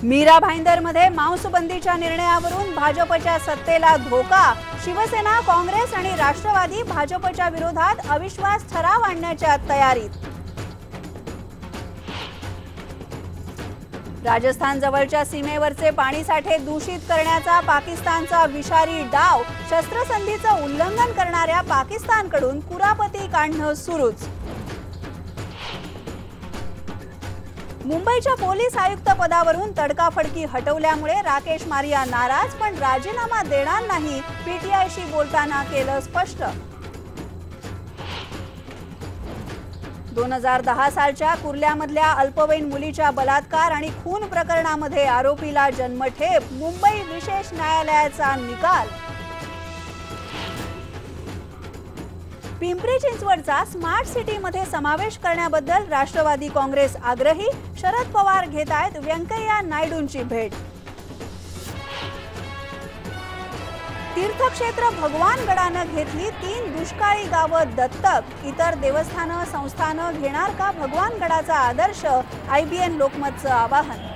मीरा भाईंदरमध्ये मांसबंदीच्या निर्णयावरून भाजपच्या सत्तेला धोका। शिवसेना, काँग्रेस आणि राष्ट्रवादी भाजपच्या विरोधात अविश्वास ठराव आणण्याच्या तयारीत। राजस्थान जवळच्या सीमेवरचे पाणीसाठे दूषित करण्याचा पाकिस्तानचा विषारी डाव। शस्त्रसंधीचं उल्लंघन करणाऱ्या पाकिस्तानकडून कुरापती काढणं सुरूच। मुंबईच्या पोलीस आयुक्त पदावरून तडकाफडकी हटवल्यामुळे राकेश मारिया नाराज, पण राजीनामा देणार नाही, पीटीआयशी बोलताना केलं स्पष्ट। 2010 सालच्या कुर्ल्यामधल्या अल्पवयीन मुलीच्या बलात्कार आणि खून प्रकरणामध्ये आरोपीला जन्मठेप। मुंबई विशेष न्यायालयाचा निकाल। पिंपरी चिंचवडचा स्मार्ट सिटीमध्ये समावेश करण्याबद्दल राष्ट्रवादी काँग्रेस आग्रही। शरद पवार घेतायत व्यंकय्या नायडूंची भेट। तीर्थक्षेत्र भगवानगडानं घेतली 3 दुष्काळी गावं दत्तक। इतर देवस्थानं संस्थानं घेणार का भगवानगडाचा आदर्श? IBN लोकमतचं आवाहन।